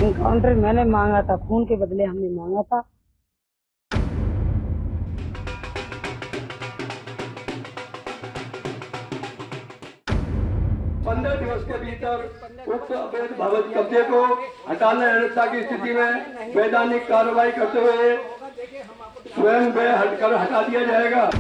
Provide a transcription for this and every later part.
Encounter मैंने मांगा था, खून के बदले हमने मांगा था। पंद्रह दिवस के भीतर उक्त अवैध भवन कब्जे को हटाने अनिश्चितता की स्थिति में वैधानिक कार्रवाई करते हुए स्वयं वे हटा दिया जाएगा।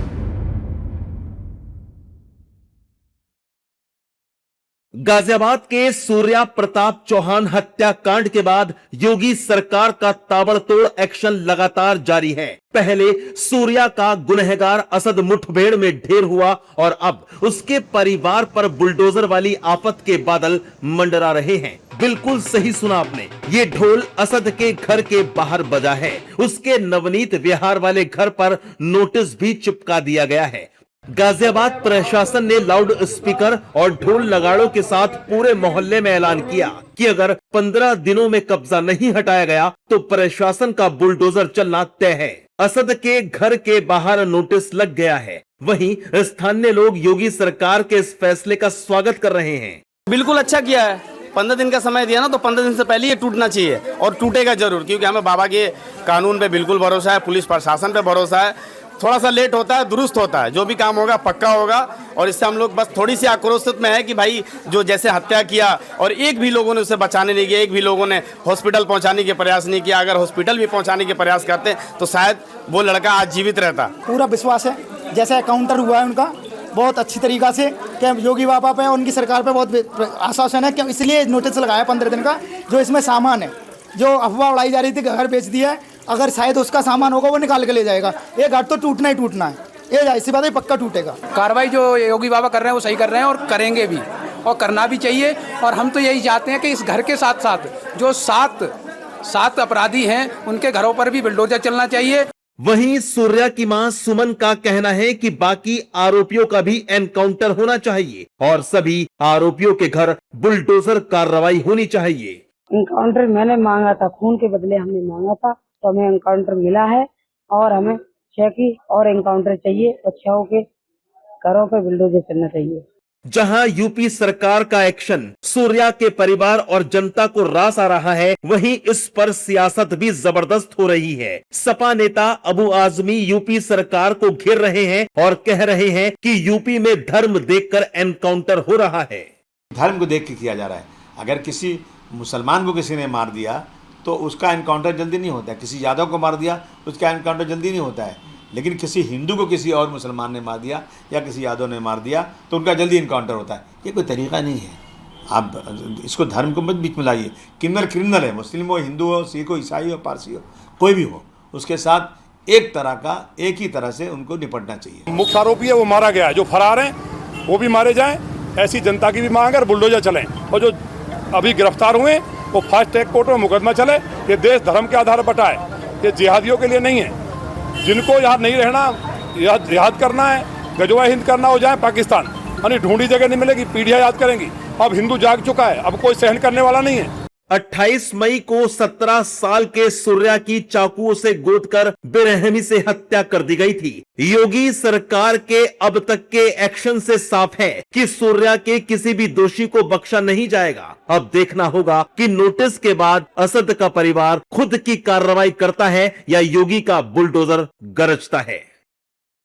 गाजियाबाद के सूर्या प्रताप चौहान हत्याकांड के बाद योगी सरकार का ताबड़तोड़ एक्शन लगातार जारी है। पहले सूर्या का गुनहगार असद मुठभेड़ में ढेर हुआ और अब उसके परिवार पर बुलडोजर वाली आफत के बादल मंडरा रहे हैं। बिल्कुल सही सुना आपने, ये ढोल असद के घर के बाहर बजा है। उसके नवनीत विहार वाले घर पर नोटिस भी चिपका दिया गया है। गाजियाबाद प्रशासन ने लाउड स्पीकर और ढोल नगाड़ों के साथ पूरे मोहल्ले में ऐलान किया कि अगर 15 दिनों में कब्जा नहीं हटाया गया तो प्रशासन का बुलडोजर चलना तय है। असद के घर के बाहर नोटिस लग गया है। वहीं स्थानीय लोग योगी सरकार के इस फैसले का स्वागत कर रहे हैं। बिल्कुल अच्छा किया है। 15 दिन का समय दिया ना, तो 15 दिन से पहले ये टूटना चाहिए और टूटेगा जरूर, क्योंकि हमें बाबा के कानून पे बिल्कुल भरोसा है, पुलिस प्रशासन पे भरोसा है। थोड़ा सा लेट होता है, दुरुस्त होता है, जो भी काम होगा पक्का होगा। और इससे हम लोग बस थोड़ी सी आक्रोशित में है कि भाई जो जैसे हत्या किया और एक भी लोगों ने उसे बचाने नहीं किया, एक भी लोगों ने हॉस्पिटल पहुंचाने के प्रयास नहीं किया। अगर हॉस्पिटल भी पहुंचाने के प्रयास करते तो शायद वो लड़का आज जीवित रहता। पूरा विश्वास है, जैसा एनकाउंटर हुआ है उनका बहुत अच्छी तरीका से, क्या योगी बाबा पे उनकी सरकार पे बहुत आश्वासन है कि इसलिए नोटिस लगाया 15 दिन का। जो इसमें सामान है, जो अफवाह उड़ाई जा रही थी घर बेच दिया है, अगर शायद उसका सामान होगा वो निकाल के ले जाएगा। ये घर तो टूटना ही टूटना है, ये ऐसी बात है, पक्का टूटेगा। कार्रवाई जो योगी बाबा कर रहे हैं वो सही कर रहे हैं और करेंगे भी, और करना भी चाहिए। और हम तो यही चाहते हैं कि इस घर के साथ साथ जो सात अपराधी हैं उनके घरों पर भी बुलडोजर चलना चाहिए। वहीं सूर्या की मां सुमन का कहना है कि बाकी आरोपियों का भी एनकाउंटर होना चाहिए और सभी आरोपियों के घर बुलडोजर कार्रवाई होनी चाहिए। एनकाउंटर मैंने मांगा था, खून के बदले हमने मांगा था, तो हमें एनकाउंटर मिला है और हमें की और एनकाउंटर चाहिए। अच्छाओं के घरों पर बुलडोजर चलना चाहिए। जहां यूपी सरकार का एक्शन सूर्या के परिवार और जनता को रास आ रहा है, वहीं इस पर सियासत भी जबरदस्त हो रही है। सपा नेता अबू आजमी यूपी सरकार को घेर रहे हैं और कह रहे हैं कि यूपी में धर्म देखकर एनकाउंटर हो रहा है। धर्म को देख के किया जा रहा है। अगर किसी मुसलमान को किसी ने मार दिया तो उसका एनकाउंटर जल्दी नहीं होता है। किसी यादव को मार दिया उसका एनकाउंटर जल्दी नहीं होता है। लेकिन किसी हिंदू को किसी और मुसलमान ने मार दिया या किसी यादव ने मार दिया तो उनका जल्दी इनकाउंटर होता है। ये कोई तरीका नहीं है। आप इसको धर्म को मत बीच में लाइए। क्रिमिनल है, मुस्लिम हो, हिंदू हो, सिख हो, ईसाई हो, पारसी हो, कोई भी हो, उसके साथ एक ही तरह से उनको निपटना चाहिए। मुख्य आरोपी है वो मारा गया है, जो फरार हैं वो भी मारे जाएं। ऐसी जनता की भी मांग है, बुलडोजर चलें। और जो अभी गिरफ्तार हुए वो फास्ट ट्रैक कोर्ट में मुकदमा चले। ये देश धर्म के आधार पर बटा है, ये जिहादियों के लिए नहीं है। जिनको यहाँ नहीं रहना, जिहाद करना है, गजवा हिंद करना हो जाए पाकिस्तान, यानी ढूंढी जगह नहीं मिलेगी, पीढ़ियां याद करेंगी। अब हिंदू जाग चुका है, अब कोई सहन करने वाला नहीं है। 28 मई को 17 साल के सूर्या की चाकुओं से गोदकर बेरहमी से हत्या कर दी गई थी। योगी सरकार के अब तक के एक्शन से साफ है कि सूर्या के किसी भी दोषी को बख्शा नहीं जाएगा। अब देखना होगा कि नोटिस के बाद असद का परिवार खुद की कार्रवाई करता है या योगी का बुलडोजर गरजता है।